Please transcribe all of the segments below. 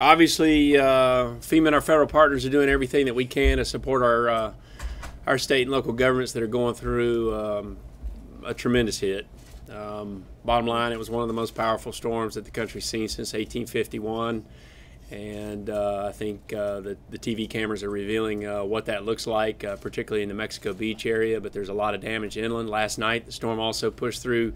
Obviously, FEMA and our federal partners are doing everything that we can to support our state and local governments that are going through a tremendous hit. Bottom line, it was one of the most powerful storms that the country's seen since 1851, and I think the TV cameras are revealing what that looks like, particularly in the Mexico Beach area, but there's a lot of damage inland. Last night, the storm also pushed through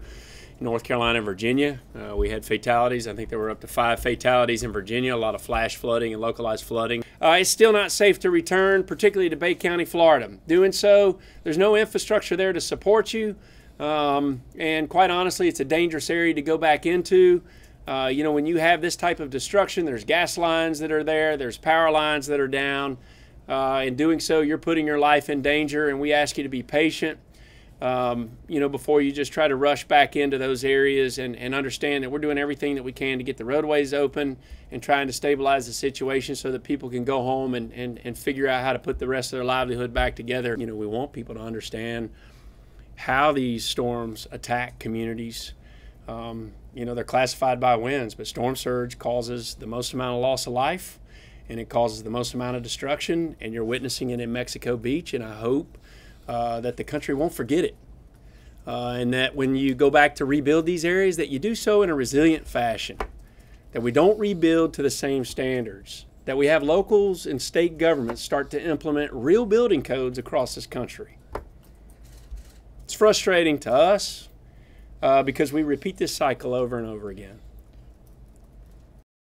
North Carolina and Virginia. We had fatalities. I think there were up to 5 fatalities in Virginia, a lot of flash flooding and localized flooding. It's still not safe to return, particularly to Bay County, Florida. Doing so, there's no infrastructure there to support you, and quite honestly, it's a dangerous area to go back into. When you have this type of destruction, there's gas lines that are there, there's power lines that are down. In doing so, you're putting your life in danger, and we ask you to be patient. Before you just try to rush back into those areas, and understand that we're doing everything that we can to get the roadways open and trying to stabilize the situation so that people can go home and figure out how to put the rest of their livelihood back together. We want people to understand how these storms attack communities. They're classified by winds, but storm surge causes the most amount of loss of life, and it causes the most amount of destruction, and you're witnessing it in Mexico Beach, and I hope that the country won't forget it, and that when you go back to rebuild these areas, that you do so in a resilient fashion, that we don't rebuild to the same standards, that we have locals and state governments start to implement real building codes across this country. It's frustrating to us because we repeat this cycle over and over again.